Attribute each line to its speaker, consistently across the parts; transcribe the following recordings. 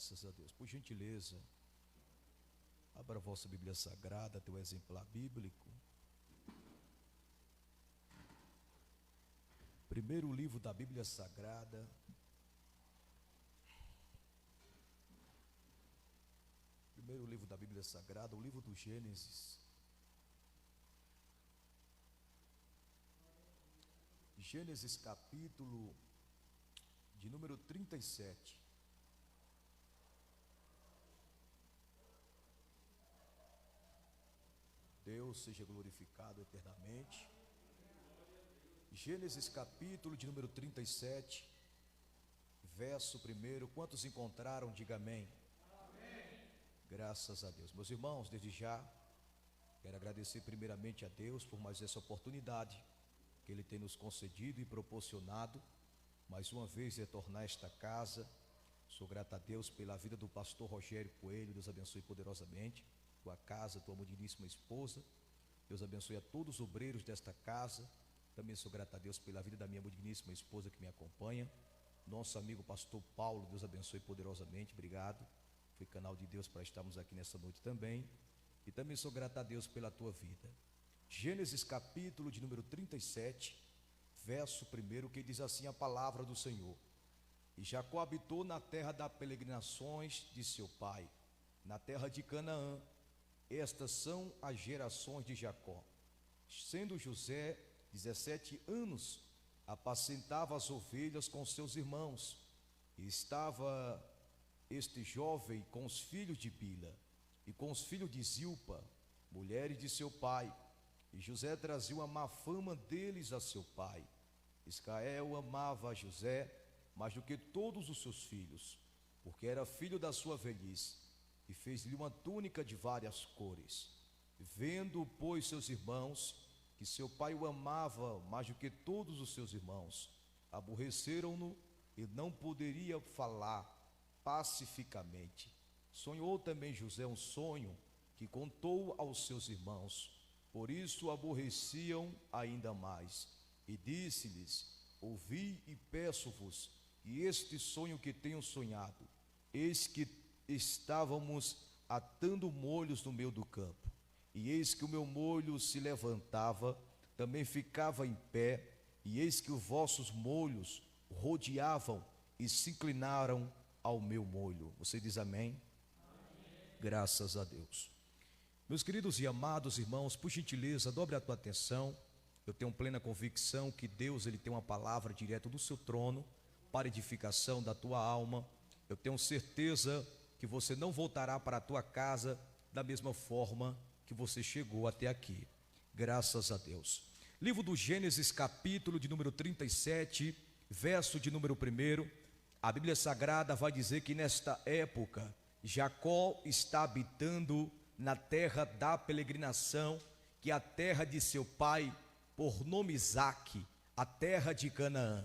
Speaker 1: Graças a Deus. Por gentileza, abra a vossa Bíblia Sagrada, teu exemplar bíblico. Primeiro livro da Bíblia Sagrada. Primeiro livro da Bíblia Sagrada, o livro do Gênesis. Gênesis capítulo de número 37. Deus seja glorificado eternamente. Gênesis capítulo de número 37, verso 1. Quantos encontraram? Diga amém. Amém. Graças a Deus. Meus irmãos, desde já quero agradecer primeiramente a Deus por mais essa oportunidade que Ele tem nos concedido e proporcionado, mais uma vez retornar a esta casa. Sou grato a Deus pela vida do pastor Rogério Coelho. Deus abençoe poderosamente tua casa, tua digníssima esposa. Deus abençoe a todos os obreiros desta casa. Também sou grato a Deus pela vida da minha digníssima esposa que me acompanha. Nosso amigo pastor Paulo, Deus abençoe poderosamente, obrigado. Foi canal de Deus para estarmos aqui nessa noite também. E também sou grato a Deus pela tua vida. Gênesis capítulo de número 37, verso 1, que diz assim a palavra do Senhor: E Jacó habitou na terra das peregrinações de seu pai, na terra de Canaã. Estas são as gerações de Jacó. Sendo José 17 anos, apacentava as ovelhas com seus irmãos, e estava este jovem com os filhos de Bila e com os filhos de Zilpa, mulheres de seu pai. E José trazia uma má fama deles a seu pai. Israel amava a José mais do que todos os seus filhos, porque era filho da sua velhice, e fez-lhe uma túnica de várias cores. Vendo, pois, seus irmãos que seu pai o amava mais do que todos os seus irmãos, aborreceram-no e não poderia falar pacificamente. Sonhou também José um sonho que contou aos seus irmãos, por isso o aborreciam ainda mais. E disse-lhes: Ouvi e peço-vos, e este sonho que tenho sonhado, eis que estávamos atando molhos no meio do campo, e eis que o meu molho se levantava, também ficava em pé, e eis que os vossos molhos rodeavam e se inclinaram ao meu molho. Você diz amém? Amém. Graças a Deus. Meus queridos e amados irmãos, por gentileza, dobre a tua atenção. Eu tenho plena convicção que Deus, Ele tem uma palavra direto do seu trono para edificação da tua alma. Eu tenho certeza que você não voltará para a tua casa da mesma forma que você chegou até aqui. Graças a Deus. Livro do Gênesis, capítulo de número 37, verso de número 1. A Bíblia Sagrada vai dizer que nesta época Jacó está habitando na terra da peregrinação, que é a terra de seu pai, por nome Isaque, a terra de Canaã.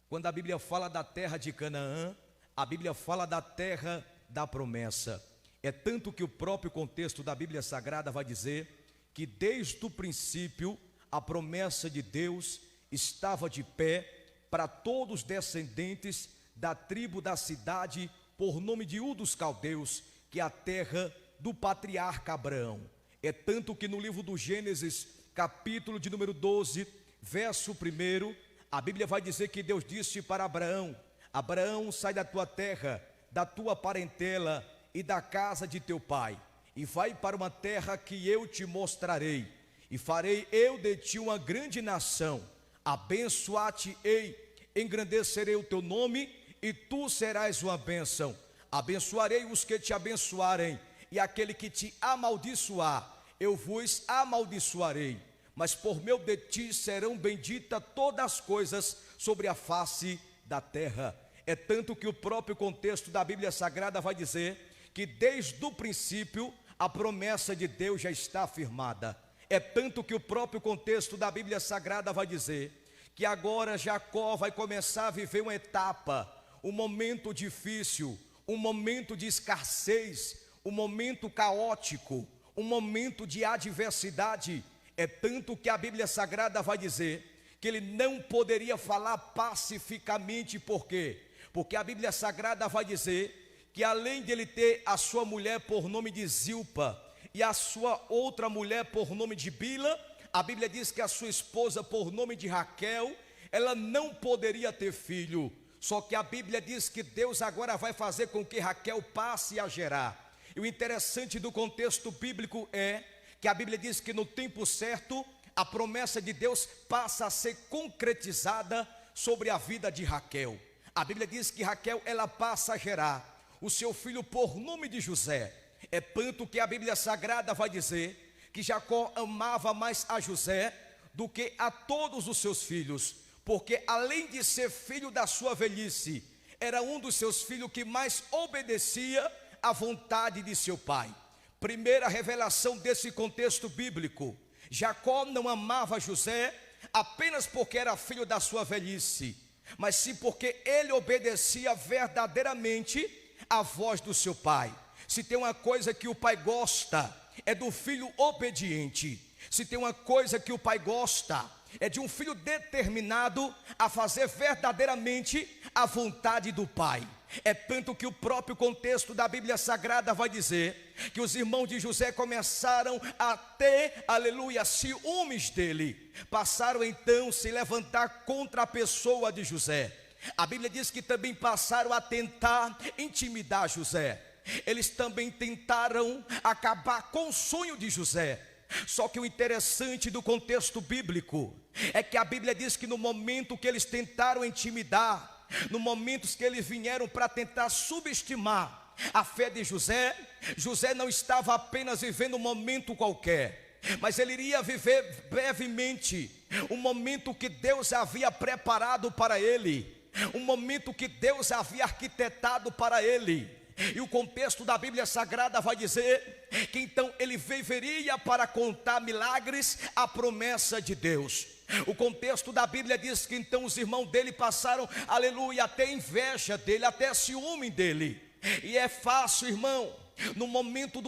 Speaker 1: Quando a Bíblia fala da terra de Canaã, a Bíblia fala da terra da promessa. É tanto que o próprio contexto da Bíblia Sagrada vai dizer que desde o princípio a promessa de Deus estava de pé para todos os descendentes da tribo da cidade por nome de Ur dos Caldeus, que é a terra do patriarca Abraão. É tanto que no livro do Gênesis, capítulo de número 12, verso 1, a Bíblia vai dizer que Deus disse para Abraão: Abraão, sai da tua terra, da tua parentela e da casa de teu pai, e vai para uma terra que eu te mostrarei, e farei eu de ti uma grande nação, abençoar-te-ei, engrandecerei o teu nome, e tu serás uma bênção. Abençoarei os que te abençoarem, e aquele que te amaldiçoar, eu vos amaldiçoarei. Mas por meio de ti serão benditas todas as coisas sobre a face da terra. É tanto que o próprio contexto da Bíblia Sagrada vai dizer que desde o princípio a promessa de Deus já está afirmada. É tanto que o próprio contexto da Bíblia Sagrada vai dizer que agora Jacó vai começar a viver uma etapa, um momento difícil, um momento de escassez, um momento caótico, um momento de adversidade. É tanto que a Bíblia Sagrada vai dizer que ele não poderia falar pacificamente. Por quê? Porque a Bíblia Sagrada vai dizer que além de ele ter a sua mulher por nome de Zilpa e a sua outra mulher por nome de Bila, a Bíblia diz que a sua esposa por nome de Raquel, ela não poderia ter filho. Só que a Bíblia diz que Deus agora vai fazer com que Raquel passe a gerar. E o interessante do contexto bíblico é que a Bíblia diz que no tempo certo, a promessa de Deus passa a ser concretizada sobre a vida de Raquel. A Bíblia diz que Raquel, ela passa a gerar o seu filho por nome de José. É tanto que a Bíblia Sagrada vai dizer que Jacó amava mais a José do que a todos os seus filhos, porque além de ser filho da sua velhice, era um dos seus filhos que mais obedecia à vontade de seu pai. Primeira revelação desse contexto bíblico: Jacó não amava José apenas porque era filho da sua velhice, mas sim porque ele obedecia verdadeiramente a voz do seu pai. Se tem uma coisa que o pai gosta, é do filho obediente. Se tem uma coisa que o pai gosta, é de um filho determinado a fazer verdadeiramente a vontade do pai. É tanto que o próprio contexto da Bíblia Sagrada vai dizer que os irmãos de José começaram a ter, aleluia, ciúmes dele. Passaram então a se levantar contra a pessoa de José. A Bíblia diz que também passaram a tentar intimidar José. Eles também tentaram acabar com o sonho de José. Só que o interessante do contexto bíblico é que a Bíblia diz que no momento que eles tentaram intimidar, no momento que eles vieram para tentar subestimar a fé de José, José não estava apenas vivendo um momento qualquer, mas ele iria viver brevemente um momento que Deus havia preparado para ele, um momento que Deus havia arquitetado para ele. E o contexto da Bíblia Sagrada vai dizer que então ele viveria para contar milagres, a promessa de Deus. O contexto da Bíblia diz que então os irmãos dele passaram, aleluia, até inveja dele, até ciúme dele. E é fácil, irmão, no momento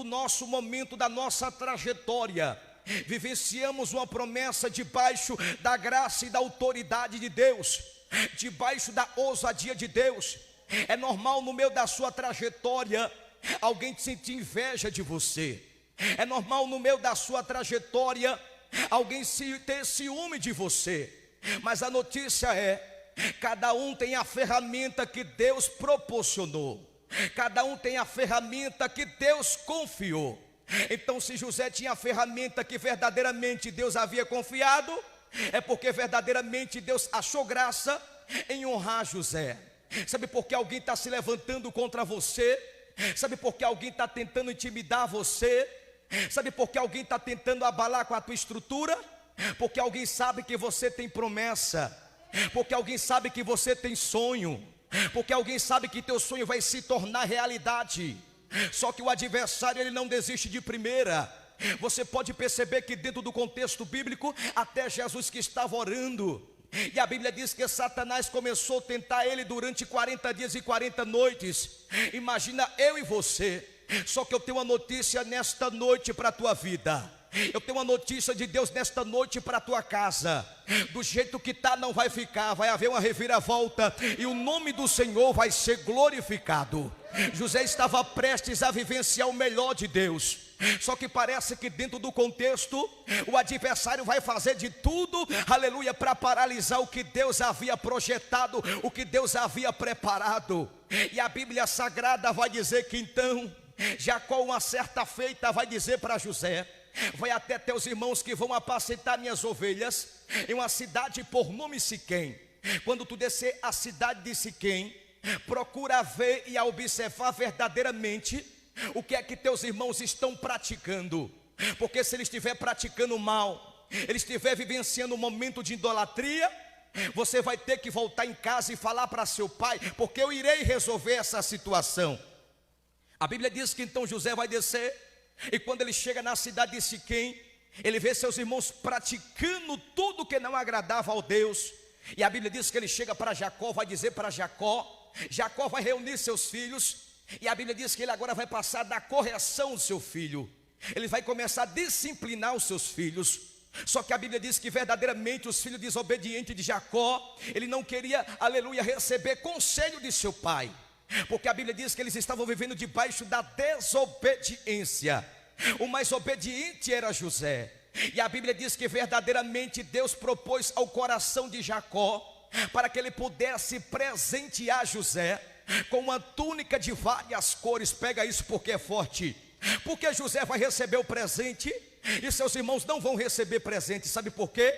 Speaker 1: da nossa trajetória, vivenciamos uma promessa debaixo da graça e da autoridade de Deus, debaixo da ousadia de Deus. É normal no meio da sua trajetória alguém sentir inveja de você. É normal no meio da sua trajetória alguém ter ciúme de você. Mas a notícia é: cada um tem a ferramenta que Deus proporcionou, cada um tem a ferramenta que Deus confiou. Então, se José tinha a ferramenta que verdadeiramente Deus havia confiado, é porque verdadeiramente Deus achou graça em honrar José. Sabe por que alguém está se levantando contra você? Sabe por que alguém está tentando intimidar você? Sabe por que alguém está tentando abalar com a tua estrutura? Porque alguém sabe que você tem promessa, porque alguém sabe que você tem sonho, porque alguém sabe que teu sonho vai se tornar realidade. Só que o adversário, ele não desiste de primeira. Você pode perceber que dentro do contexto bíblico, até Jesus que estava orando, e a Bíblia diz que Satanás começou a tentar ele durante 40 dias e 40 noites. Imagina eu e você. Só que eu tenho uma notícia nesta noite para a tua vida. Eu tenho uma notícia de Deus nesta noite para a tua casa. Do jeito que está não vai ficar, vai haver uma reviravolta e o nome do Senhor vai ser glorificado. José estava prestes a vivenciar o melhor de Deus. Só que parece que dentro do contexto o adversário vai fazer de tudo, aleluia, para paralisar o que Deus havia projetado, o que Deus havia preparado. E a Bíblia Sagrada vai dizer que então Jacó, uma certa feita, vai dizer para José: vai até teus irmãos que vão apacentar minhas ovelhas em uma cidade por nome Siquém. Quando tu descer a cidade de Siquém, procura ver e observar verdadeiramente o que é que teus irmãos estão praticando. Porque se eles estiverem praticando mal, eles estiverem vivenciando um momento de idolatria, você vai ter que voltar em casa e falar para seu pai, porque eu irei resolver essa situação. A Bíblia diz que então José vai descer, e quando ele chega na cidade de Siquém, ele vê seus irmãos praticando tudo que não agradava ao Deus. E a Bíblia diz que ele chega para Jacó, vai dizer para Jacó, Jacó vai reunir seus filhos, e a Bíblia diz que ele agora vai passar da correção do seu filho. Ele vai começar a disciplinar os seus filhos. Só que a Bíblia diz que verdadeiramente os filhos desobedientes de Jacó, ele não queria, aleluia, receber conselho de seu pai. porque a Bíblia diz que eles estavam vivendo debaixo da desobediência. O mais obediente era José, e a Bíblia diz que verdadeiramente Deus propôs ao coração de Jacó para que ele pudesse presentear José com uma túnica de várias cores. Pega isso porque é forte. Porque José vai receber o presente e seus irmãos não vão receber presente. Sabe por quê?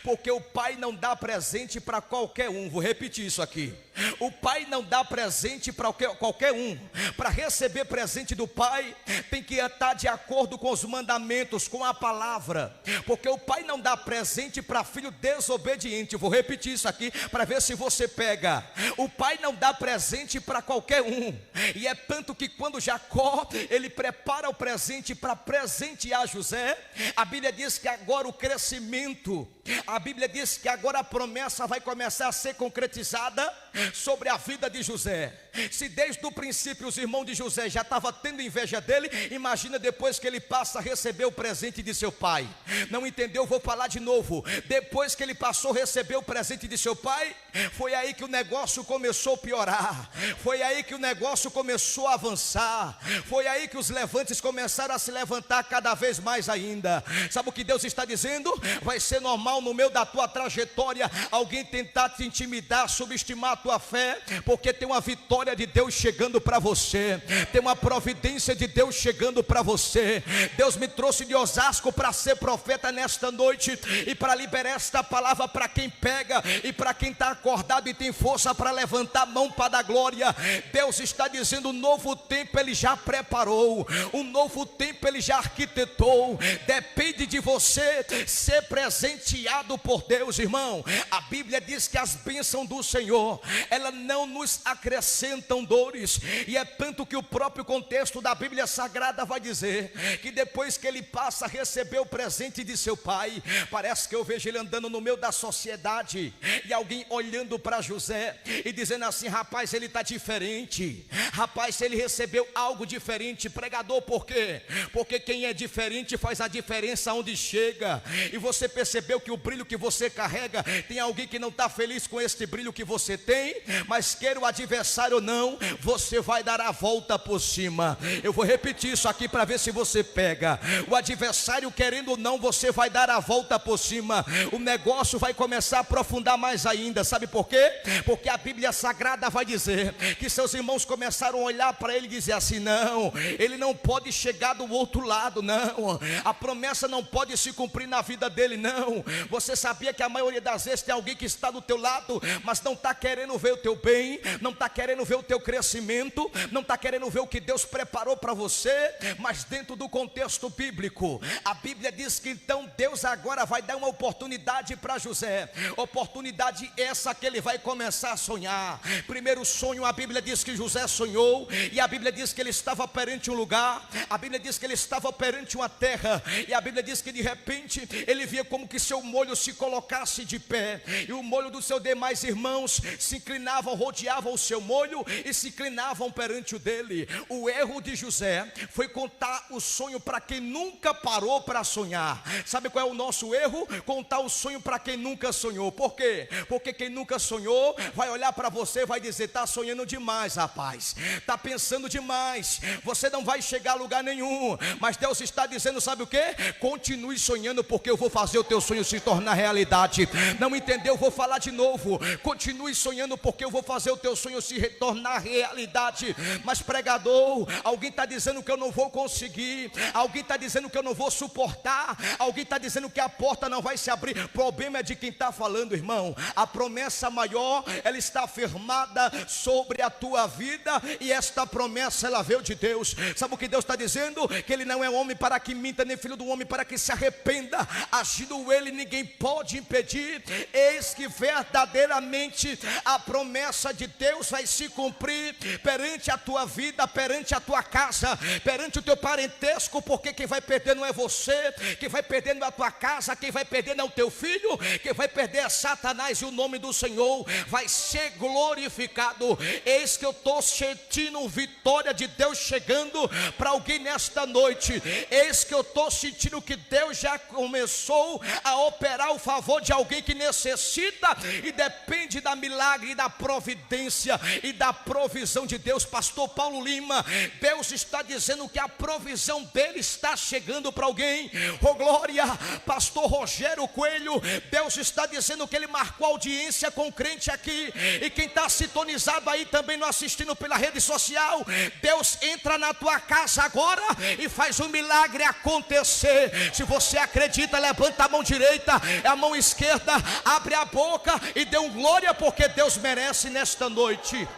Speaker 1: Porque o pai não dá presente para qualquer um. Vou repetir isso aqui. O pai não dá presente para qualquer um. Para receber presente do pai, tem que estar de acordo com os mandamentos, com a palavra. Porque o pai não dá presente para filho desobediente. Vou repetir isso aqui para ver se você pega. O pai não dá presente para qualquer um. E é tanto que quando Jacó, ele prepara o presente para presentear José, a Bíblia diz que agora o crescimento, a Bíblia diz que agora a promessa vai começar a ser concretizada sobre a vida de José. Se desde o princípio os irmãos de José já estavam tendo inveja dele, imagina depois que ele passa a receber o presente de seu pai. Não entendeu? Vou falar de novo. Depois que ele passou a receber o presente de seu pai, foi aí que o negócio começou a piorar. Foi aí que o negócio começou a avançar. Foi aí que os levantes começaram a se levantar cada vez mais ainda. Sabe o que Deus está dizendo? Vai ser normal no meio da tua trajetória alguém tentar te intimidar, subestimar a tua fé, porque tem uma vitória de Deus chegando para você, tem uma providência de Deus chegando para você. Deus me trouxe de Osasco para ser profeta nesta noite e para liberar esta palavra para quem pega e para quem está acordado e tem força para levantar a mão para dar glória. Deus está dizendo: um novo tempo Ele já preparou, um novo tempo Ele já arquitetou. Depende de você ser presenteado por Deus, irmão. A Bíblia diz que as bênçãos do Senhor, ela não nos acrescentam dores, e é tanto que o próprio contexto da Bíblia Sagrada vai dizer que depois que ele passa a receber o presente de seu pai, parece que eu vejo ele andando no meio da sociedade e alguém olhando para José e dizendo assim: rapaz, ele está diferente, rapaz, ele recebeu algo diferente. Pregador, por quê? Porque quem é diferente faz a diferença onde chega. E você percebeu que o brilho que você carrega, tem alguém que não está feliz com este brilho que você tem, mas queira o adversário ou não, você vai dar a volta por cima. Eu vou repetir isso aqui para ver se você pega. O adversário querendo ou não, você vai dar a volta por cima. O negócio vai começar a aprofundar mais ainda. Sabe por quê? Porque a Bíblia Sagrada vai dizer que seus irmãos começaram a olhar para ele e dizer assim: não, ele não pode chegar do outro lado, não, a promessa não pode se cumprir na vida dele, não. Você sabia que a maioria das vezes tem alguém que está do teu lado, mas não está querendo ver o teu bem, não está querendo ver o teu crescimento, não está querendo ver o que Deus preparou para você. Mas dentro do contexto bíblico, a Bíblia diz que então Deus agora vai dar uma oportunidade para José. Oportunidade essa que ele vai começar a sonhar. Primeiro sonho, a Bíblia diz que José sonhou, e a Bíblia diz que ele estava perante um lugar, a Bíblia diz que ele estava perante uma terra, e a Bíblia diz que de repente ele via como que seu molho se colocasse de pé, e o molho dos seus demais irmãos se inclinavam, rodeavam o seu molho e se inclinavam perante o dele. O erro de José foi contar o sonho para quem nunca parou para sonhar. Sabe qual é o nosso erro? Contar o sonho para quem nunca sonhou. Por quê? Porque quem nunca sonhou vai olhar para você e vai dizer: está sonhando demais, rapaz, está pensando demais, você não vai chegar a lugar nenhum. Mas Deus está dizendo: sabe o que? Continue sonhando, porque eu vou fazer o teu sonho se tornar realidade. Não entendeu? Vou falar de novo. Continue sonhando, porque eu vou fazer o teu sonho se tornar realidade. Mas pregador, alguém está dizendo que eu não vou conseguir, alguém está dizendo que eu não vou suportar, alguém está dizendo que a porta não vai se abrir. Problema é de quem está falando, irmão. A promessa maior, ela está firmada sobre a tua vida, e esta promessa ela veio de Deus. Sabe o que Deus está dizendo? Que Ele não é homem para que minta, nem filho do homem para que se arrependa. Agindo Ele, ninguém pode impedir. Eis que verdadeiramente a promessa de Deus vai se cumprir perante a tua vida, perante a tua casa, perante o teu parentesco. Porque quem vai perder não é você, quem vai perder não é a tua casa, quem vai perder não é o teu filho, quem vai perder é Satanás, e o nome do Senhor vai ser glorificado. Eis que eu estou sentindo vitória de Deus chegando para alguém nesta noite. Eis que eu estou sentindo que Deus já começou a operar o favor de alguém que necessita e depende da milagre milagre, da providência e da provisão de Deus. Pastor Paulo Lima, Deus está dizendo que a provisão dele está chegando para alguém. Oh glória. Pastor Rogério Coelho, Deus está dizendo que ele marcou audiência com crente aqui, e quem está sintonizado aí também não assistindo pela rede social, Deus entra na tua casa agora e faz um milagre acontecer. Se você acredita, levanta a mão direita, a mão esquerda, abre a boca e dê um glória, porque Deus merece nesta noite.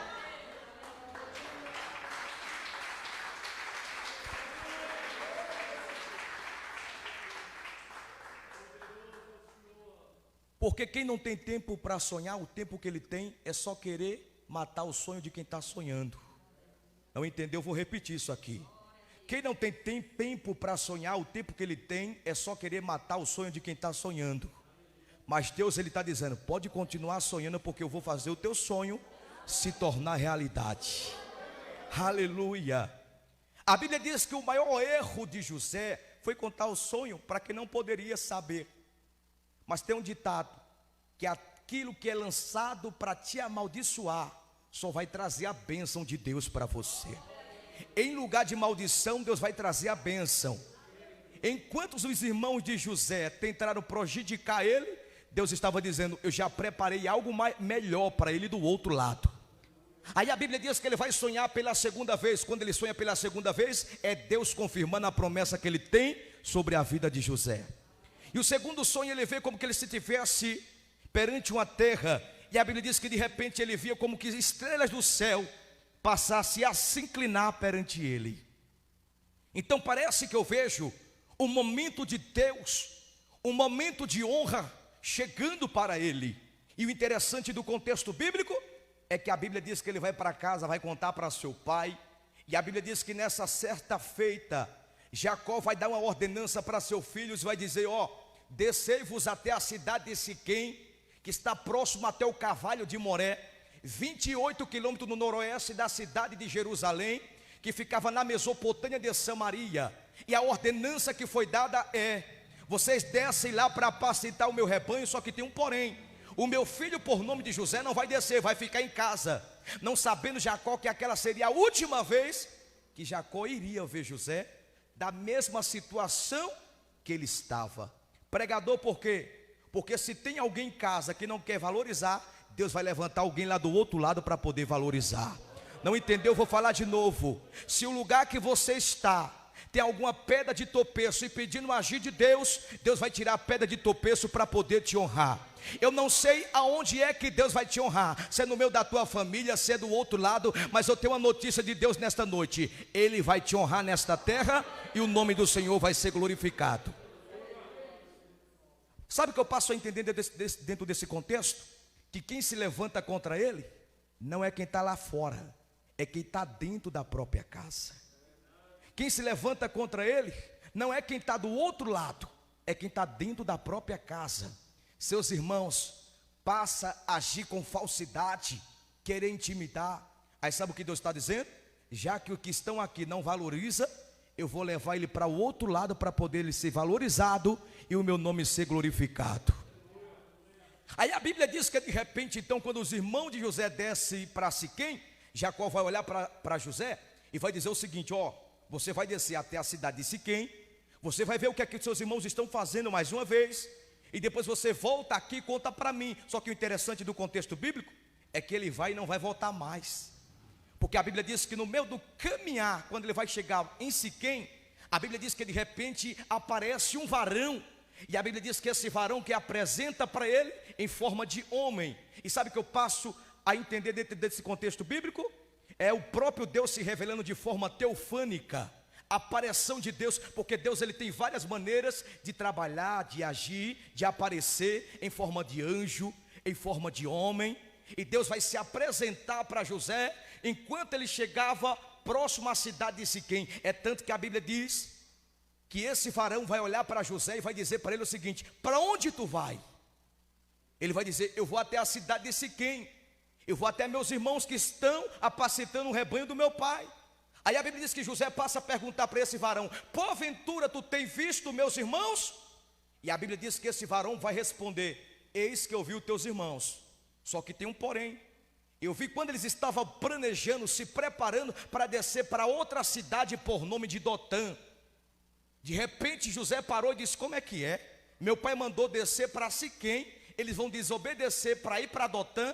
Speaker 1: Porque quem não tem tempo para sonhar, o tempo que ele tem é só querer matar o sonho de quem está sonhando. Não entendeu? Eu vou repetir isso aqui. Quem não tem tempo para sonhar, o tempo que ele tem é só querer matar o sonho de quem está sonhando. Mas Deus, ele está dizendo, pode continuar sonhando, porque eu vou fazer o teu sonho se tornar realidade. Aleluia. A Bíblia diz que o maior erro de José foi contar o sonho para quem não poderia saber. Mas tem um ditado, que aquilo que é lançado para te amaldiçoar só vai trazer a bênção de Deus para você. Em lugar de maldição, Deus vai trazer a bênção. Enquanto os irmãos de José tentaram prejudicar ele, Deus estava dizendo, eu já preparei algo melhor para ele do outro lado. Aí a Bíblia diz que ele vai sonhar pela segunda vez. Quando ele sonha pela segunda vez, é Deus confirmando a promessa que ele tem sobre a vida de José. E o segundo sonho, ele vê como que ele se tivesse perante uma terra, e a Bíblia diz que de repente ele via como que estrelas do céu passassem a se inclinar perante ele. Então parece que eu vejo um momento de Deus, um momento de honra chegando para ele. E o interessante do contexto bíblico é que a Bíblia diz que ele vai para casa, vai contar para seu pai, e a Bíblia diz que nessa certa feita Jacó vai dar uma ordenança para seus filhos, vai dizer, descei-vos até a cidade de Siquém, que está próximo até o Carvalho de Moré, 28 quilômetros no noroeste da cidade de Jerusalém, que ficava na Mesopotâmia de Samaria. E a ordenança que foi dada é, vocês descem lá para apacentar o meu rebanho, só que tem um porém, o meu filho por nome de José não vai descer, vai ficar em casa. Não sabendo Jacó que aquela seria a última vez que Jacó iria ver José, da mesma situação que ele estava. Pregador, por quê? Porque se tem alguém em casa que não quer valorizar, Deus vai levantar alguém lá do outro lado para poder valorizar. Não entendeu? Vou falar de novo. Se o lugar que você está tem alguma pedra de tropeço e pedindo o agir de Deus, Deus vai tirar a pedra de tropeço para poder te honrar. Eu não sei aonde é que Deus vai te honrar, se é no meio da tua família, se é do outro lado, mas eu tenho uma notícia de Deus nesta noite. Ele vai te honrar nesta terra e o nome do Senhor vai ser glorificado. Sabe o que eu passo a entender dentro desse contexto? Que quem se levanta contra ele não é quem está lá fora, é quem está dentro da própria casa. Quem se levanta contra ele não é quem está do outro lado, é quem está dentro da própria casa. Seus irmãos passa a agir com falsidade, querer intimidar. Aí sabe o que Deus está dizendo? Já que os que estão aqui não valoriza, eu vou levar ele para o outro lado para poder ele ser valorizado e o meu nome ser glorificado. Aí a Bíblia diz que de repente, então, quando os irmãos de José descem para Siquém, Jacó vai olhar para José e vai dizer o seguinte: você vai descer até a cidade de Siquém, você vai ver o que é que seus irmãos estão fazendo mais uma vez, e depois você volta aqui e conta para mim. Só que o interessante do contexto bíblico é que ele vai e não vai voltar mais, porque a Bíblia diz que no meio do caminhar, quando ele vai chegar em Siquém, a Bíblia diz que de repente aparece um varão, e a Bíblia diz que esse varão que apresenta para ele em forma de homem. E sabe o que eu passo a entender dentro desse contexto bíblico? É o próprio Deus se revelando de forma teofânica, a aparição de Deus, porque Deus ele tem várias maneiras de trabalhar, de agir, de aparecer em forma de anjo, em forma de homem. E Deus vai se apresentar para José enquanto ele chegava próximo à cidade de Siquém. É tanto que a Bíblia diz que esse varão vai olhar para José e vai dizer para ele o seguinte: para onde tu vai? Ele vai dizer: eu vou até a cidade de Siquém, eu vou até meus irmãos que estão apacentando o rebanho do meu pai. Aí a Bíblia diz que José passa a perguntar para esse varão: porventura tu tem visto meus irmãos? E a Bíblia diz que esse varão vai responder: eis que eu vi os teus irmãos, só que tem um porém, Eu vi quando eles estavam planejando, se preparando para descer para outra cidade por nome de Dotã. De repente José parou e disse: como é que é? Meu pai mandou descer para Siquém, eles vão desobedecer para ir para Dotã.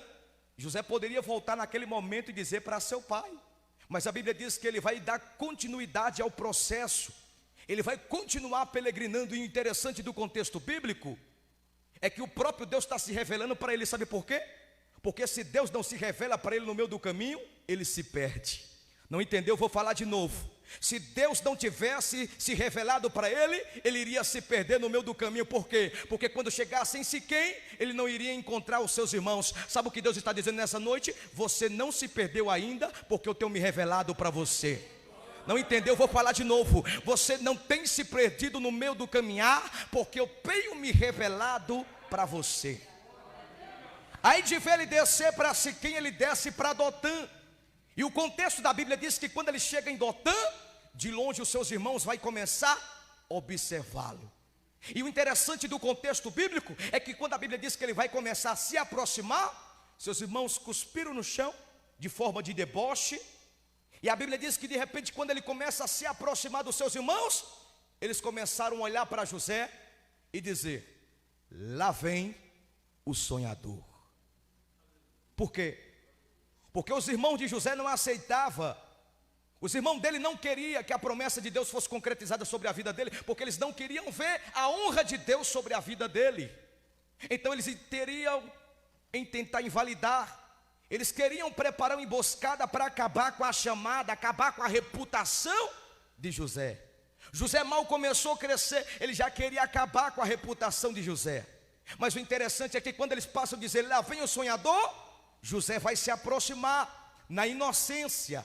Speaker 1: José poderia voltar naquele momento e dizer para seu pai, mas a Bíblia diz que ele vai dar continuidade ao processo, ele vai continuar peregrinando. E o interessante do contexto bíblico é que o próprio Deus está se revelando para ele. Sabe por quê? Porque se Deus não se revela para ele no meio do caminho, ele se perde. Não entendeu? Vou falar de novo. Se Deus não tivesse se revelado para ele, ele iria se perder no meio do caminho. Por quê? Porque quando chegasse em Siquém, ele não iria encontrar os seus irmãos. Sabe o que Deus está dizendo nessa noite? Você não se perdeu ainda, porque eu tenho me revelado para você. Não entendeu? Vou falar de novo. Você não tem se perdido no meio do caminhar, porque eu tenho me revelado para você. Aí de ver ele descer para Siquém, ele desce para Dotã. E o contexto da Bíblia diz que quando ele chega em Dotã, de longe os seus irmãos vão começar a observá-lo. E o interessante do contexto bíblico é que quando a Bíblia diz que ele vai começar a se aproximar, seus irmãos cuspiram no chão de forma de deboche. E a Bíblia diz que de repente, quando ele começa a se aproximar dos seus irmãos, eles começaram a olhar para José e dizer: lá vem o sonhador. Por quê? Porque os irmãos de José não aceitavam, os irmãos dele não queriam que a promessa de Deus fosse concretizada sobre a vida dele, porque eles não queriam ver a honra de Deus sobre a vida dele. Então eles teriam em tentar invalidar, eles queriam preparar uma emboscada para acabar com a chamada, acabar com a reputação de José. José mal começou a crescer, ele já queria acabar com a reputação de José. Mas o interessante é que quando eles passam a dizer: lá vem o sonhador, José vai se aproximar na inocência.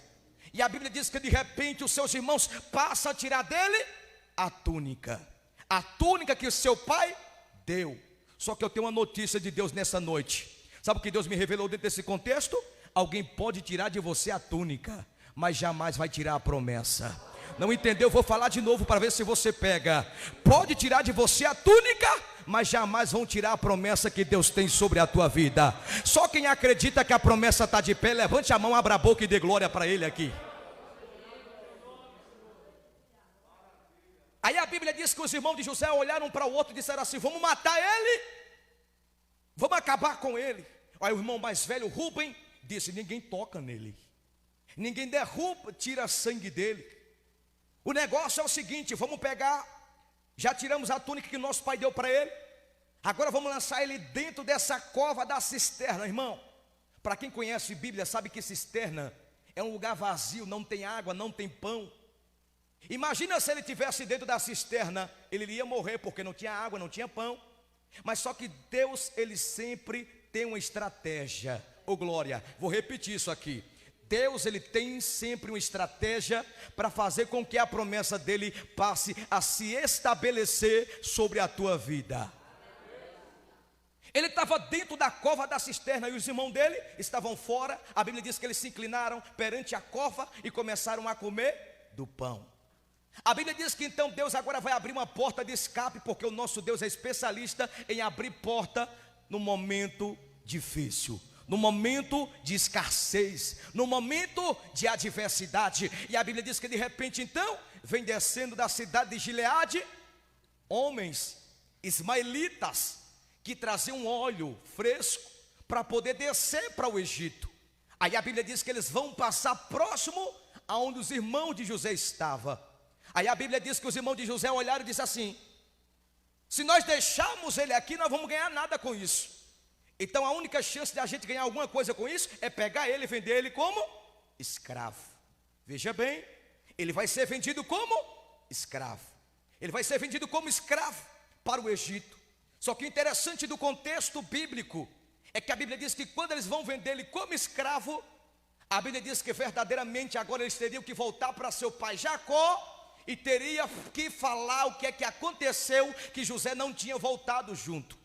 Speaker 1: E a Bíblia diz que de repente os seus irmãos passam a tirar dele a túnica que o seu pai deu. Só que eu tenho uma notícia de Deus nessa noite. Sabe o que Deus me revelou dentro desse contexto? Alguém pode tirar de você a túnica, mas jamais vai tirar a promessa. Não entendeu? Vou falar de novo para ver se você pega. Pode tirar de você a túnica, mas jamais vão tirar a promessa que Deus tem sobre a tua vida. Só quem acredita que a promessa está de pé, levante a mão, abra a boca e dê glória para ele aqui. Aí a Bíblia diz que os irmãos de José olharam um para o outro e disseram assim: vamos matar ele, vamos acabar com ele. Aí o irmão mais velho, Rubem, disse: ninguém toca nele, ninguém derruba, tira sangue dele. O negócio é o seguinte: vamos pegar, já tiramos a túnica que nosso pai deu para ele, agora vamos lançar ele dentro dessa cova da cisterna. Irmão, para quem conhece Bíblia sabe que cisterna é um lugar vazio, não tem água, não tem pão. Imagina se ele tivesse dentro da cisterna, ele iria morrer porque não tinha água, não tinha pão. Mas só que Deus, ele sempre tem uma estratégia. Ô glória, vou repetir isso aqui. Deus, ele tem sempre uma estratégia para fazer com que a promessa dele passe a se estabelecer sobre a tua vida. Ele estava dentro da cova da cisterna e os irmãos dele estavam fora. A Bíblia diz que eles se inclinaram perante a cova e começaram a comer do pão. A Bíblia diz que então Deus agora vai abrir uma porta de escape, porque o nosso Deus é especialista em abrir porta no momento difícil, no momento de escassez, no momento de adversidade. E a Bíblia diz que de repente então vem descendo da cidade de Gileade homens ismaelitas que traziam óleo fresco para poder descer para o Egito. Aí a Bíblia diz que eles vão passar próximo aonde os irmãos de José estavam. Aí a Bíblia diz que os irmãos de José olharam e disseram assim: se nós deixarmos ele aqui, nós vamos ganhar nada com isso. Então a única chance de a gente ganhar alguma coisa com isso é pegar ele e vender ele como escravo. Veja bem, ele vai ser vendido como escravo. Ele vai ser vendido como escravo para o Egito. Só que o interessante do contexto bíblico é que a Bíblia diz que quando eles vão vender ele como escravo, a Bíblia diz que verdadeiramente agora eles teriam que voltar para seu pai Jacó e teria que falar o que é que aconteceu, que José não tinha voltado junto.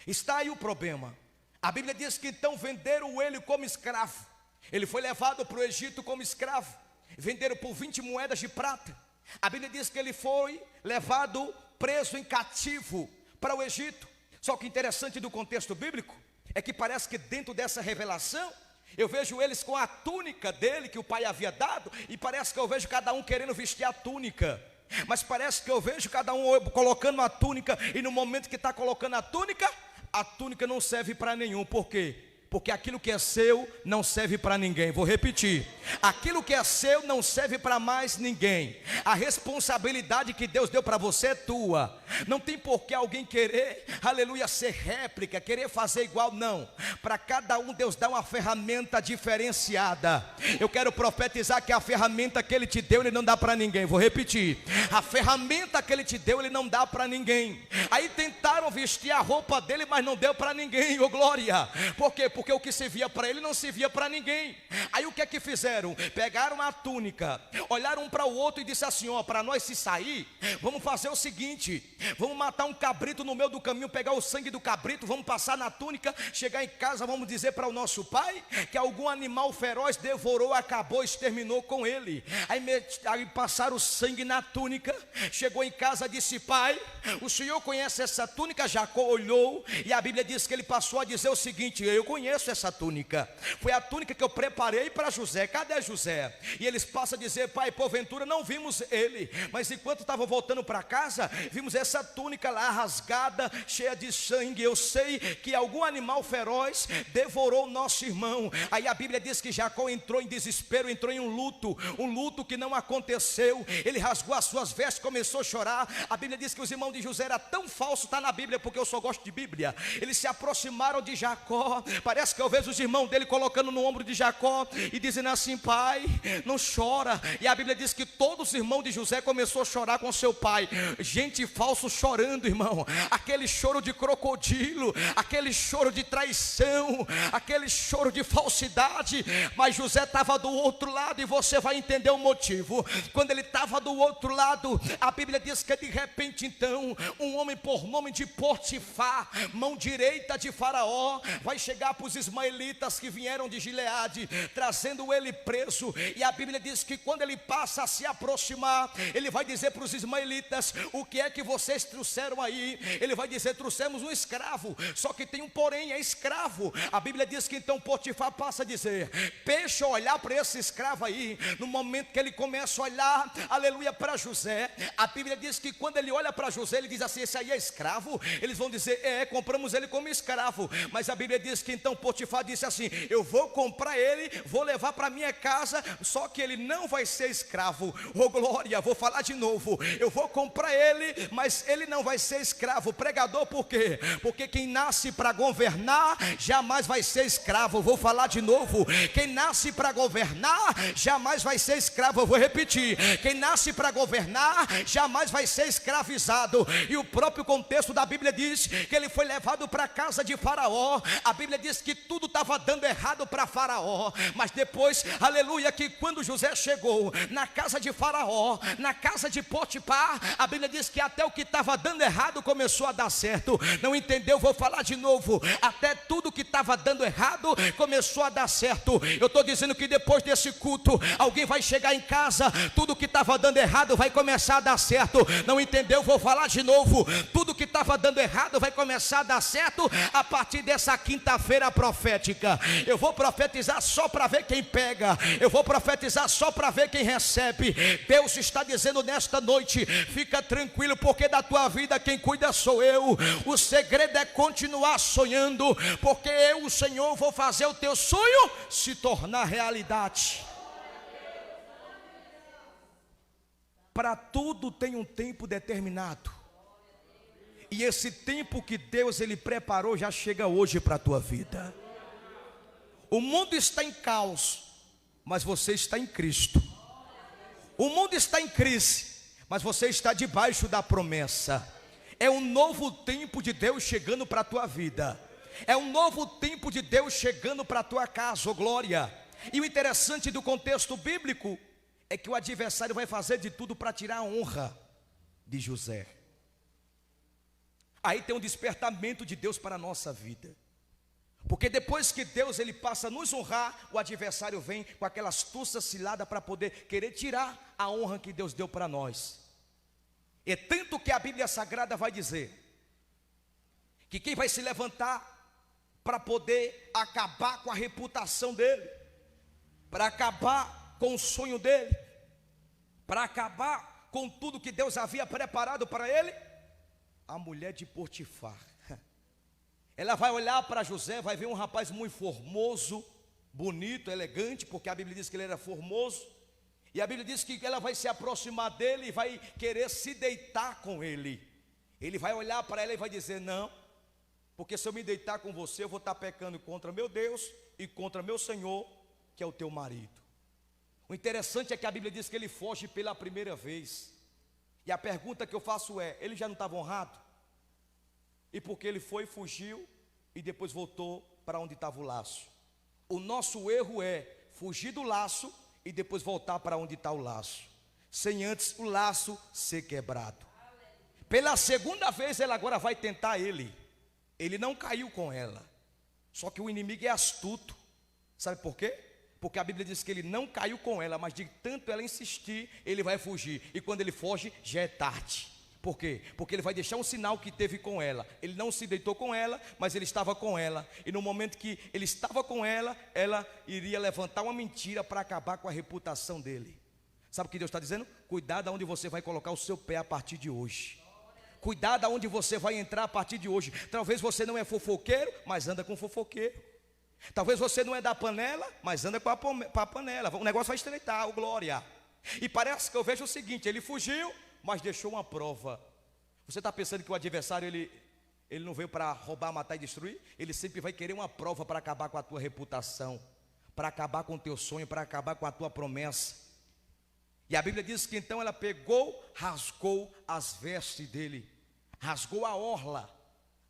Speaker 1: Está aí o problema. A Bíblia diz que então venderam ele como escravo. Ele foi levado para o Egito como escravo, venderam por 20 moedas de prata. A Bíblia diz que ele foi levado preso em cativo para o Egito. Só que interessante do contexto bíblico é que parece que dentro dessa revelação, Eu vejo eles com a túnica dele que o pai havia dado, e parece que eu vejo cada um querendo vestir a túnica. Mas parece que eu vejo cada um colocando a túnica, e no momento que está colocando a túnica não serve para nenhum. Por quê? Porque aquilo que é seu não serve para ninguém. Vou repetir: aquilo que é seu não serve para mais ninguém. A responsabilidade que Deus deu para você é tua. Não tem por que alguém querer, aleluia, ser réplica, querer fazer igual, não. Para cada um Deus dá uma ferramenta diferenciada. Eu quero profetizar que a ferramenta que Ele te deu, Ele não dá para ninguém. Vou repetir: a ferramenta que Ele te deu, Ele não dá para ninguém. Aí tentaram vestir a roupa dele, mas não deu para ninguém, ô glória. Por quê? Porque o que servia para ele não servia para ninguém. Aí o que é que fizeram? Pegaram a túnica, olharam um para o outro e disse assim: ó, para nós se sair, vamos fazer o seguinte: vamos matar um cabrito no meio do caminho, pegar o sangue do cabrito, vamos passar na túnica, chegar em casa, vamos dizer para o nosso pai que algum animal feroz devorou, acabou, exterminou com ele. Aí passaram o sangue na túnica. Chegou em casa, disse: pai, o senhor conhece essa túnica? Jacó olhou, e a Bíblia diz que ele passou a dizer o seguinte: eu conheço essa túnica, foi a túnica que eu preparei para José. Cadê José? E eles passam a dizer: pai, porventura não vimos ele, mas enquanto estavam voltando para casa, vimos essa túnica lá rasgada, cheia de sangue. Eu sei que algum animal feroz devorou o nosso irmão. Aí a Bíblia diz que Jacó entrou em desespero, entrou em um luto que não aconteceu. Ele rasgou as suas vestes, começou a chorar. A Bíblia diz que os irmãos de José eram tão falsos, está na Bíblia, porque eu só gosto de Bíblia. Eles se aproximaram de Jacó. Parece que eu vejo os irmãos dele colocando no ombro de Jacó e dizendo assim: pai, não chora. E a Bíblia diz que todos os irmãos de José começaram a chorar com seu pai. Gente falso chorando, irmão. Aquele choro de crocodilo, aquele choro de traição, aquele choro de falsidade. Mas José estava do outro lado, e você vai entender o motivo. Quando ele estava do outro lado, a Bíblia diz que de repente então um homem por nome de Potifar, mão direita de Faraó, vai chegar para os ismaelitas que vieram de Gileade, trazendo ele preso. E a Bíblia diz que quando ele passa a se aproximar, ele vai dizer para os ismaelitas: o que é que vocês trouxeram aí? Ele vai dizer: trouxemos um escravo. Só que tem um porém, é escravo. A Bíblia diz que então Potifar passa a dizer: deixa eu olhar para esse escravo aí. No momento que ele começa a olhar, aleluia, para José, a Bíblia diz que quando ele olha para José, ele diz assim: esse aí é escravo? Eles vão dizer: compramos ele como escravo. Mas a Bíblia diz que então Potifar disse assim: eu vou comprar ele, vou levar para minha casa, só que ele não vai ser escravo. Oh glória, vou falar de novo: eu vou comprar ele, mas ele não vai ser escravo. Pregador, por quê? Porque quem nasce para governar jamais vai ser escravo. Vou falar de novo: quem nasce para governar jamais vai ser escravo. Eu vou repetir: quem nasce para governar jamais vai ser escravizado. E o próprio contexto da Bíblia diz que ele foi levado para a casa de Faraó. A Bíblia diz que tudo estava dando errado para Faraó, mas depois, aleluia, que quando José chegou na casa de Faraó, na casa de Potifar, a Bíblia diz que até o que estava dando errado começou a dar certo. Não entendeu? Vou falar de novo: até tudo que estava dando errado começou a dar certo. Eu estou dizendo que depois desse culto, alguém vai chegar em casa, tudo que estava dando errado vai começar a dar certo. Não entendeu? Vou falar de novo: tudo que estava dando errado vai começar a dar certo a partir dessa quinta-feira profética. Eu vou profetizar só para ver quem pega, eu vou profetizar só para ver quem recebe. Deus está dizendo nesta noite: fica tranquilo, porque da tua vida quem cuida sou eu. O segredo é continuar sonhando, porque eu, o Senhor, vou fazer o teu sonho se tornar realidade. Para tudo tem um tempo determinado, e esse tempo que Deus ele preparou já chega hoje para a tua vida. O mundo está em caos, mas você está em Cristo. O mundo está em crise, mas você está debaixo da promessa. É um novo tempo de Deus chegando para a tua vida. É um novo tempo de Deus chegando para a tua casa, oh glória. E o interessante do contexto bíblico é que o adversário vai fazer de tudo para tirar a honra de José. Aí tem um despertamento de Deus para a nossa vida. Porque depois que Deus ele passa a nos honrar, o adversário vem com aquela astúcia cilada para poder querer tirar a honra que Deus deu para nós. É tanto que a Bíblia Sagrada vai dizer que quem vai se levantar para poder acabar com a reputação dele, para acabar com o sonho dele, para acabar com tudo que Deus havia preparado para ele. A mulher de Potifar, ela vai olhar para José, vai ver um rapaz muito formoso, bonito, elegante, porque a Bíblia diz que ele era formoso, e a Bíblia diz que ela vai se aproximar dele e vai querer se deitar com ele. Ele vai olhar para ela e vai dizer: não, porque se eu me deitar com você, eu vou estar pecando contra meu Deus e contra meu Senhor, que é o teu marido. O interessante é que a Bíblia diz que ele foge pela primeira vez. E a pergunta que eu faço é: ele já não estava honrado? E porque ele foi, fugiu e depois voltou para onde estava o laço. O nosso erro é fugir do laço e depois voltar para onde está o laço, sem antes o laço ser quebrado. Pela segunda vez ela agora vai tentar ele. Ele não caiu com ela. Só que o inimigo é astuto. Sabe por quê? Porque a Bíblia diz que ele não caiu com ela, mas de tanto ela insistir, ele vai fugir. E quando ele foge, já é tarde. Por quê? Porque ele vai deixar um sinal que teve com ela. Ele não se deitou com ela, mas ele estava com ela. E no momento que ele estava com ela, ela iria levantar uma mentira para acabar com a reputação dele. Sabe o que Deus está dizendo? Cuidado aonde você vai colocar o seu pé a partir de hoje. Cuidado aonde você vai entrar a partir de hoje. Talvez você não é fofoqueiro, mas anda com fofoqueiro. Talvez você não é da panela, mas anda com a panela. O negócio vai estreitar, glória. E parece que eu vejo o seguinte: ele fugiu, mas deixou uma prova. Você está pensando que o adversário ele não veio para roubar, matar e destruir? Ele sempre vai querer uma prova para acabar com a tua reputação, para acabar com o teu sonho, para acabar com a tua promessa. E a Bíblia diz que então ela pegou, rasgou as vestes dele, rasgou a orla,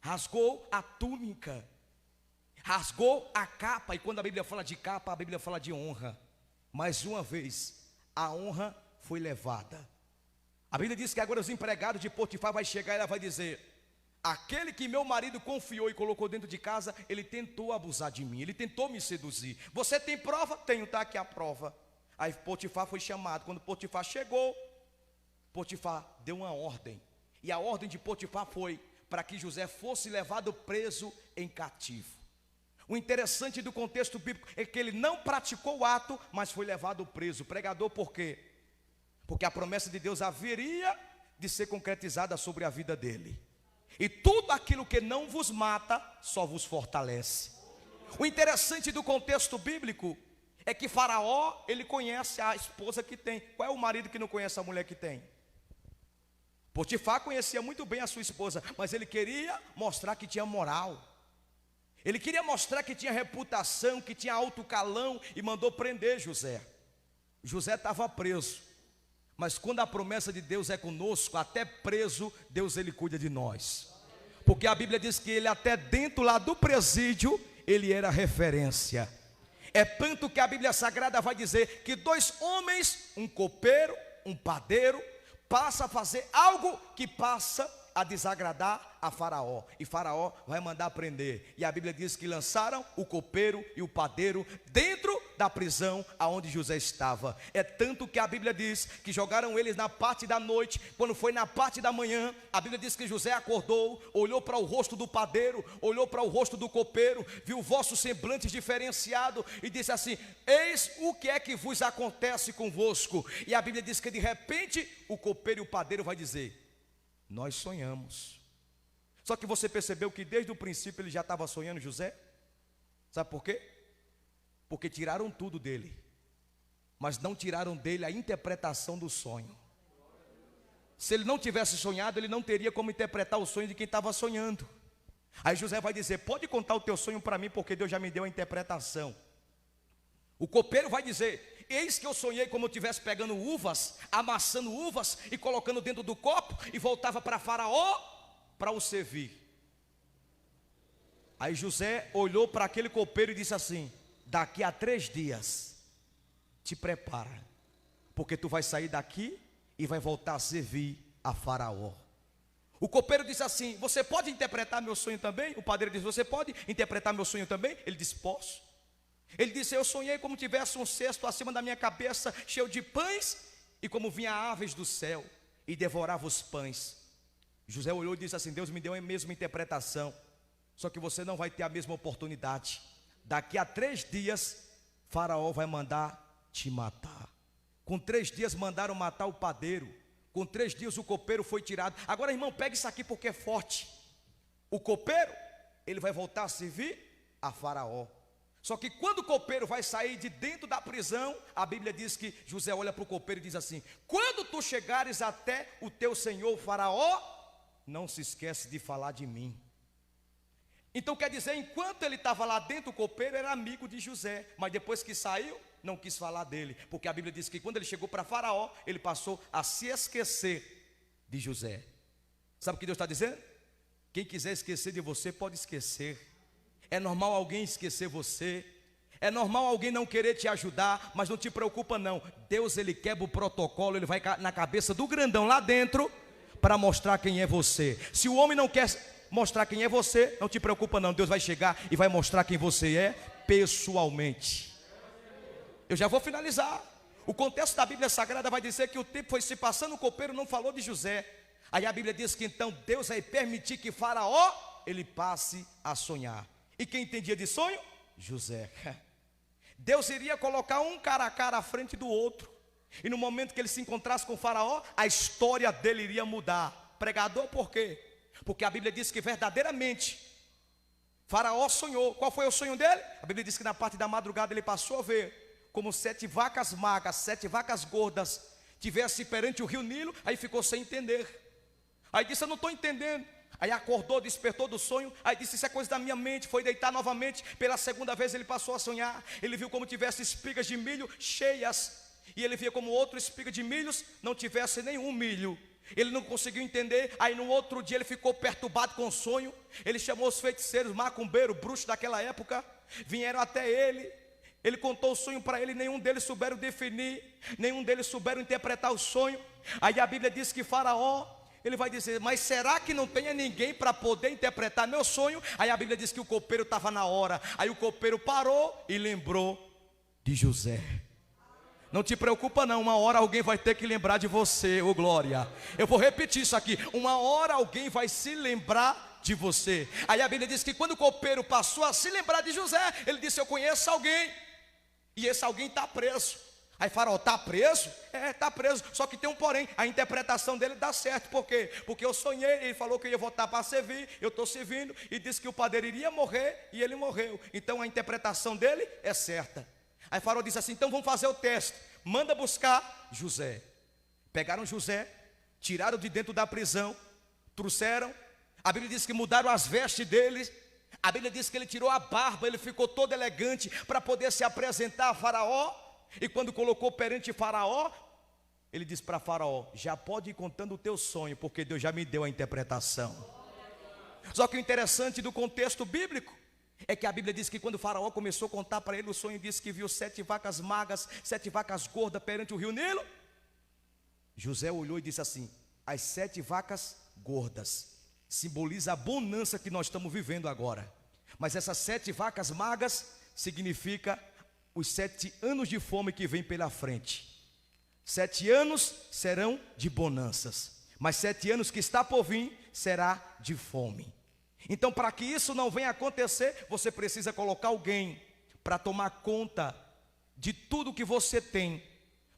Speaker 1: rasgou a túnica, rasgou a capa. E quando a Bíblia fala de capa, a Bíblia fala de honra. Mais uma vez, a honra foi levada. A Bíblia diz que agora os empregados de Potifar vai chegar e ela vai dizer: aquele que meu marido confiou e colocou dentro de casa, ele tentou abusar de mim, ele tentou me seduzir. Você tem prova? Tenho, está aqui a prova. Aí Potifar foi chamado. Quando Potifar chegou, Potifar deu uma ordem. E a ordem de Potifar foi para que José fosse levado preso em cativo. O interessante do contexto bíblico é que ele não praticou o ato, mas foi levado preso. Pregador, por quê? Porque a promessa de Deus haveria de ser concretizada sobre a vida dele. E tudo aquilo que não vos mata, só vos fortalece. O interessante do contexto bíblico é que Faraó, ele conhece a esposa que tem. Qual é o marido que não conhece a mulher que tem? Potifar conhecia muito bem a sua esposa, mas ele queria mostrar que tinha moral. Ele queria mostrar que tinha reputação, que tinha alto calão, e mandou prender José. José estava preso, mas quando a promessa de Deus é conosco, até preso, Deus ele cuida de nós. Porque a Bíblia diz que ele até dentro lá do presídio, ele era referência. É tanto que a Bíblia Sagrada vai dizer que dois homens, um copeiro, um padeiro, passa a fazer algo que passa a desagradar a Faraó, e Faraó vai mandar prender. E a Bíblia diz que lançaram o copeiro e o padeiro dentro da prisão aonde José estava. É tanto que a Bíblia diz que jogaram eles na parte da noite. Quando foi na parte da manhã, a Bíblia diz que José acordou, olhou para o rosto do padeiro, olhou para o rosto do copeiro, viu vossos semblantes diferenciados e disse assim: eis o que é que vos acontece convosco. E a Bíblia diz que de repente o copeiro e o padeiro vai dizer: nós sonhamos. Só que você percebeu que desde o princípio ele já estava sonhando, José? Sabe por quê? Porque tiraram tudo dele, mas não tiraram dele a interpretação do sonho. Se ele não tivesse sonhado, ele não teria como interpretar o sonho de quem estava sonhando. Aí José vai dizer: pode contar o teu sonho para mim, porque Deus já me deu a interpretação. O copeiro vai dizer: eis que eu sonhei como eu estivesse pegando uvas, amassando uvas e colocando dentro do copo, e voltava para Faraó para o servir. Aí José olhou para aquele copeiro e disse assim: daqui a 3 dias, te prepara, porque tu vai sair daqui e vai voltar a servir a Faraó. O copeiro disse assim: você pode interpretar meu sonho também? O padeiro disse: você pode interpretar meu sonho também? Ele disse: posso. Ele disse: eu sonhei como tivesse um cesto acima da minha cabeça, cheio de pães, e como vinha aves do céu e devorava os pães. José olhou e disse assim: Deus me deu a mesma interpretação. Só que você não vai ter a mesma oportunidade. Daqui a 3 dias, Faraó vai mandar te matar. Com 3 dias mandaram matar o padeiro. Com 3 dias o copeiro foi tirado. Agora, irmão, pega isso aqui porque é forte. O copeiro, ele vai voltar a servir a Faraó. Só que quando o copeiro vai sair de dentro da prisão, a Bíblia diz que José olha para o copeiro e diz assim: quando tu chegares até o teu senhor Faraó, não se esquece de falar de mim. Então quer dizer, enquanto ele estava lá dentro, o copeiro era amigo de José, mas depois que saiu, não quis falar dele, porque a Bíblia diz que quando ele chegou para Faraó, ele passou a se esquecer de José. Sabe o que Deus está dizendo? Quem quiser esquecer de você, pode esquecer. É normal alguém esquecer você, é normal alguém não querer te ajudar, mas não te preocupa não. Deus, ele quebra o protocolo, ele vai na cabeça do grandão lá dentro para mostrar quem é você. Se o homem não quer mostrar quem é você, não te preocupa não, Deus vai chegar e vai mostrar quem você é pessoalmente. Eu já vou finalizar. O contexto da Bíblia Sagrada vai dizer que o tempo foi se passando, o copeiro não falou de José. Aí a Bíblia diz que então Deus vai permitir que Faraó, ele passe a sonhar. E quem entendia de sonho? José. Deus iria colocar um cara a cara à frente do outro. E no momento que ele se encontrasse com Faraó, a história dele iria mudar. Pregador, por quê? Porque a Bíblia diz que verdadeiramente Faraó sonhou. Qual foi o sonho dele? A Bíblia diz que na parte da madrugada ele passou a ver como 7 vacas magras, 7 vacas gordas tivessem perante o rio Nilo. Aí ficou sem entender. Aí disse: eu não estou entendendo. Aí acordou, despertou do sonho. Aí disse: isso é coisa da minha mente. Foi deitar novamente. Pela segunda vez ele passou a sonhar. Ele viu como tivesse espigas de milho cheias. E ele via como outra espiga de milhos não tivesse nenhum milho. Ele não conseguiu entender. Aí no outro dia ele ficou perturbado com o sonho. Ele chamou os feiticeiros, macumbeiros, bruxos daquela época. Vieram até ele. Ele contou o sonho para ele. Nenhum deles souberam definir. Nenhum deles souberam interpretar o sonho. Aí a Bíblia diz que Faraó, ele vai dizer: mas será que não tenha ninguém para poder interpretar meu sonho? Aí a Bíblia diz que o copeiro estava na hora. Aí o copeiro parou e lembrou de José. Não te preocupa não, uma hora alguém vai ter que lembrar de você, ô glória. Eu vou repetir isso aqui: uma hora alguém vai se lembrar de você. Aí a Bíblia diz que quando o copeiro passou a se lembrar de José, ele disse: eu conheço alguém, e esse alguém está preso. Aí Faraó: está preso? É, está preso, só que tem um porém, a interpretação dele dá certo. Por quê? Porque eu sonhei, ele falou que eu ia voltar para servir, eu estou servindo, e disse que o padeiro iria morrer, e ele morreu. Então a interpretação dele é certa. Aí Faraó disse assim: então vamos fazer o teste, manda buscar José. Pegaram José, tiraram de dentro da prisão, trouxeram. A Bíblia diz que mudaram as vestes dele. A Bíblia diz que ele tirou a barba, ele ficou todo elegante para poder se apresentar a Faraó. E quando colocou perante Faraó, ele disse para Faraó: já pode ir contando o teu sonho, porque Deus já me deu a interpretação. Só que o interessante do contexto bíblico é que a Bíblia diz que quando Faraó começou a contar para ele o sonho, disse que viu 7 vacas magras, 7 vacas gordas perante o rio Nilo. José olhou e disse assim: as 7 vacas gordas simboliza a bonança que nós estamos vivendo agora, mas essas 7 vacas magras significa os 7 anos de fome que vem pela frente. 7 anos serão de bonanças, mas 7 anos que está por vir será de fome. Então, para que isso não venha acontecer, você precisa colocar alguém para tomar conta de tudo que você tem,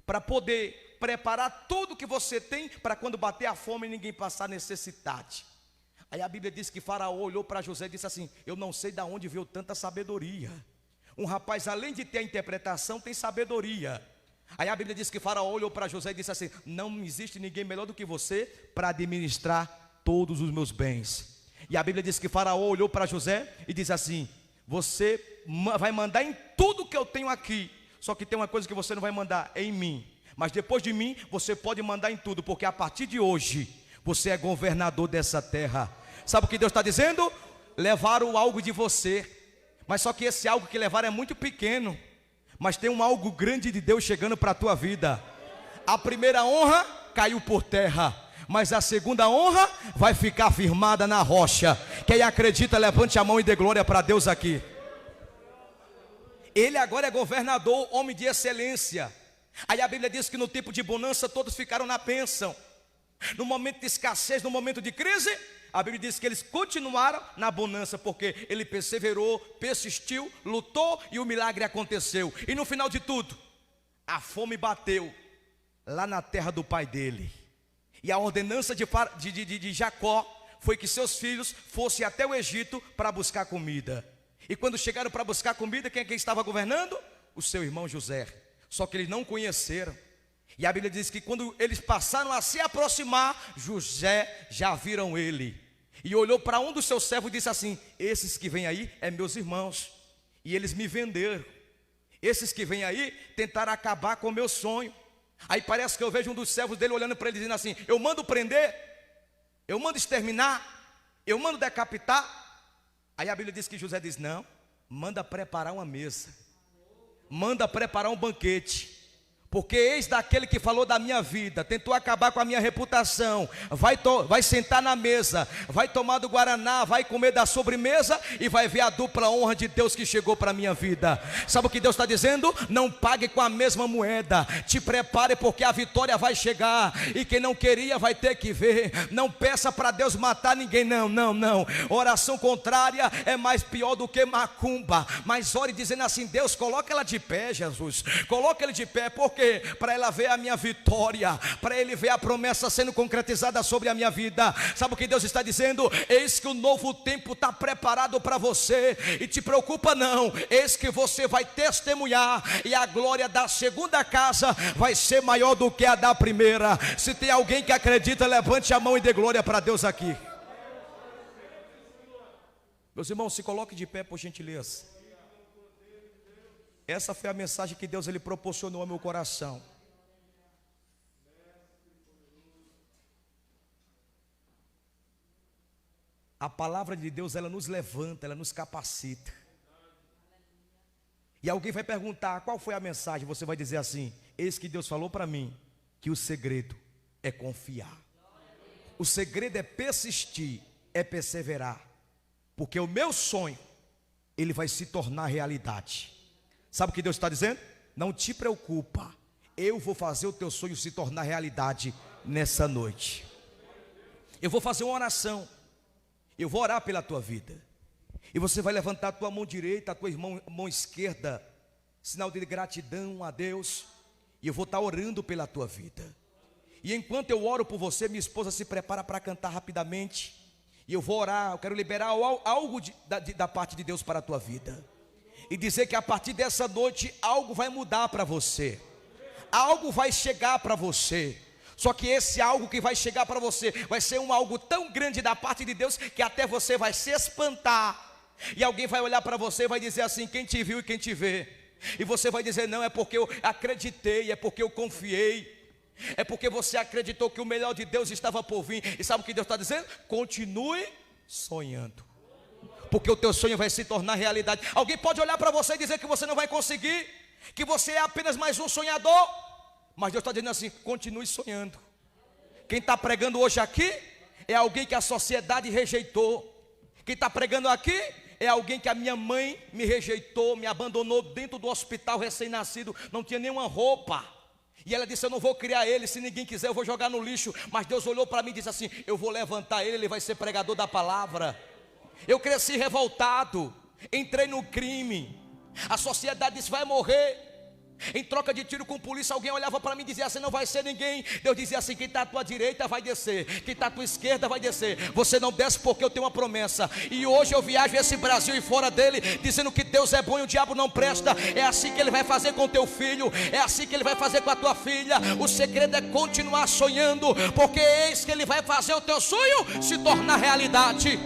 Speaker 1: para poder preparar tudo que você tem, para quando bater a fome ninguém passar necessidade. Aí a Bíblia diz que Faraó olhou para José e disse assim: eu não sei de onde veio tanta sabedoria. Um rapaz, além de ter a interpretação, tem sabedoria. Aí a Bíblia diz que Faraó olhou para José e disse assim: não existe ninguém melhor do que você para administrar todos os meus bens. E a Bíblia diz que Faraó olhou para José e disse assim: você vai mandar em tudo que eu tenho aqui, só que tem uma coisa que você não vai mandar, é em mim. Mas depois de mim, você pode mandar em tudo, porque a partir de hoje, você é governador dessa terra. Sabe o que Deus está dizendo? Levaram algo de você, mas só que esse algo que levaram é muito pequeno, mas tem um algo grande de Deus chegando para a tua vida. A primeira honra caiu por terra, mas a segunda honra vai ficar firmada na rocha. Quem acredita, levante a mão e dê glória para Deus aqui. Ele agora é governador, homem de excelência. Aí a Bíblia diz que no tempo de bonança todos ficaram na bênção. No momento de escassez, no momento de crise, a Bíblia diz que eles continuaram na bonança, porque ele perseverou, persistiu, lutou e o milagre aconteceu. E no final de tudo, a fome bateu lá na terra do pai dele. E a ordenança de Jacó foi que seus filhos fossem até o Egito para buscar comida. E quando chegaram para buscar comida, quem estava governando? O seu irmão José. Só que eles não conheceram. E a Bíblia diz que quando eles passaram a se aproximar, José já viram ele. E olhou para um dos seus servos e disse assim: esses que vêm aí é meus irmãos, e eles me venderam. Esses que vêm aí tentaram acabar com o meu sonho. Aí parece que eu vejo um dos servos dele olhando para ele dizendo assim: eu mando prender, eu mando exterminar, eu mando decapitar. Aí a Bíblia diz que José diz: não, manda preparar uma mesa, manda preparar um banquete, porque eis daquele que falou da minha vida, tentou acabar com a minha reputação, vai sentar na mesa, vai tomar do guaraná, vai comer da sobremesa e vai ver a dupla honra de Deus que chegou para a minha vida. Sabe o que Deus está dizendo? Não pague com a mesma moeda, te prepare, porque a vitória vai chegar, e quem não queria vai ter que ver. Não peça para Deus matar ninguém, não. Oração contrária é mais pior do que macumba. Mas ore dizendo assim: Deus, coloca ela de pé, Jesus, coloca ele de pé, porque para ela ver a minha vitória, para ele ver a promessa sendo concretizada sobre a minha vida. Sabe o que Deus está dizendo? Eis que o novo tempo está preparado para você, e te preocupa não, eis que você vai testemunhar, e a glória da segunda casa vai ser maior do que a da primeira. Se tem alguém que acredita, levante a mão e dê glória para Deus aqui. Meus irmãos, se coloque de pé, por gentileza. Essa foi a mensagem que Deus ele proporcionou ao meu coração. A palavra de Deus, ela nos levanta, ela nos capacita. E alguém vai perguntar: qual foi a mensagem? Você vai dizer assim: eis que Deus falou para mim que o segredo é confiar. O segredo é persistir, é perseverar, porque o meu sonho, ele vai se tornar realidade. Sabe o que Deus está dizendo? Não te preocupa, eu vou fazer o teu sonho se tornar realidade nessa noite. Eu vou fazer uma oração, eu vou orar pela tua vida, e você vai levantar a tua mão direita, a tua mão esquerda, sinal de gratidão a Deus, e eu vou estar orando pela tua vida. E enquanto eu oro por você, minha esposa se prepara para cantar rapidamente, e eu vou orar. Eu quero liberar algo da parte de Deus para a tua vida, e dizer que a partir dessa noite algo vai mudar para você, algo vai chegar para você. Só que esse algo que vai chegar para você vai ser algo tão grande da parte de Deus, que até você vai se espantar, e alguém vai olhar para você e vai dizer assim: quem te viu e quem te vê? E você vai dizer: não, é porque eu acreditei, é porque eu confiei, é porque você acreditou que o melhor de Deus estava por vir. E sabe o que Deus está dizendo? Continue sonhando, porque o teu sonho vai se tornar realidade. Alguém pode olhar para você e dizer que você não vai conseguir, que você é apenas mais um sonhador, mas Deus está dizendo assim: continue sonhando. Quem está pregando hoje aqui é alguém que a sociedade rejeitou. Quem está pregando aqui é alguém que a minha mãe me rejeitou, me abandonou dentro do hospital, recém-nascido, não tinha nenhuma roupa, e ela disse: eu não vou criar ele, se ninguém quiser eu vou jogar no lixo. Mas Deus olhou para mim e disse assim: eu vou levantar ele, ele vai ser pregador da palavra. Eu cresci revoltado, entrei no crime, a sociedade disse: vai morrer. Em troca de tiro com polícia, alguém olhava para mim e dizia assim: não vai ser ninguém. Deus dizia assim: quem está à tua direita vai descer, quem está à tua esquerda vai descer. Você não desce porque eu tenho uma promessa. E hoje eu viajo esse Brasil e fora dele, dizendo que Deus é bom e o diabo não presta. É assim que ele vai fazer com teu filho, é assim que ele vai fazer com a tua filha. O segredo é continuar sonhando, porque eis que ele vai fazer o teu sonho se tornar realidade.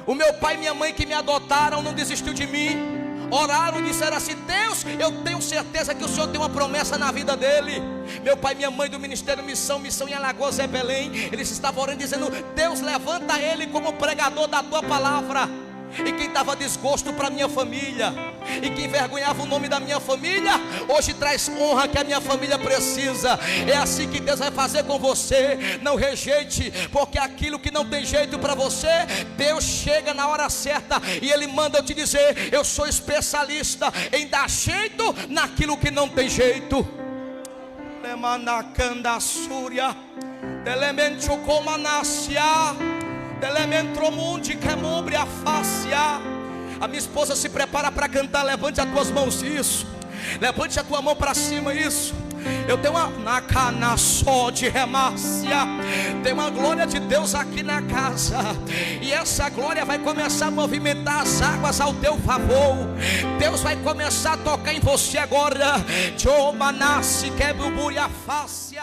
Speaker 1: O meu pai e minha mãe que me adotaram não desistiu de mim. Oraram e disseram assim: Deus, eu tenho certeza que o Senhor tem uma promessa na vida dele. Meu pai e minha mãe do Ministério Missão em Alagoas e Belém, eles estavam orando dizendo: Deus, levanta ele como pregador da tua palavra. E quem dava desgosto para minha família, e que envergonhava o nome da minha família, hoje traz honra que a minha família precisa. É assim que Deus vai fazer com você. Não rejeite, porque aquilo que não tem jeito para você, Deus chega na hora certa e Ele manda eu te dizer: eu sou especialista em dar jeito naquilo que não tem jeito. Delementromundi que mubre a face. A minha esposa se prepara para cantar. Levante as tuas mãos, isso. Levante a tua mão para cima, isso. Eu tenho uma na só de remácia. Tem uma glória de Deus aqui na casa. E essa glória vai começar a movimentar as águas ao teu favor. Deus vai começar a tocar em você agora. Joma nasce, quebra o buri a face.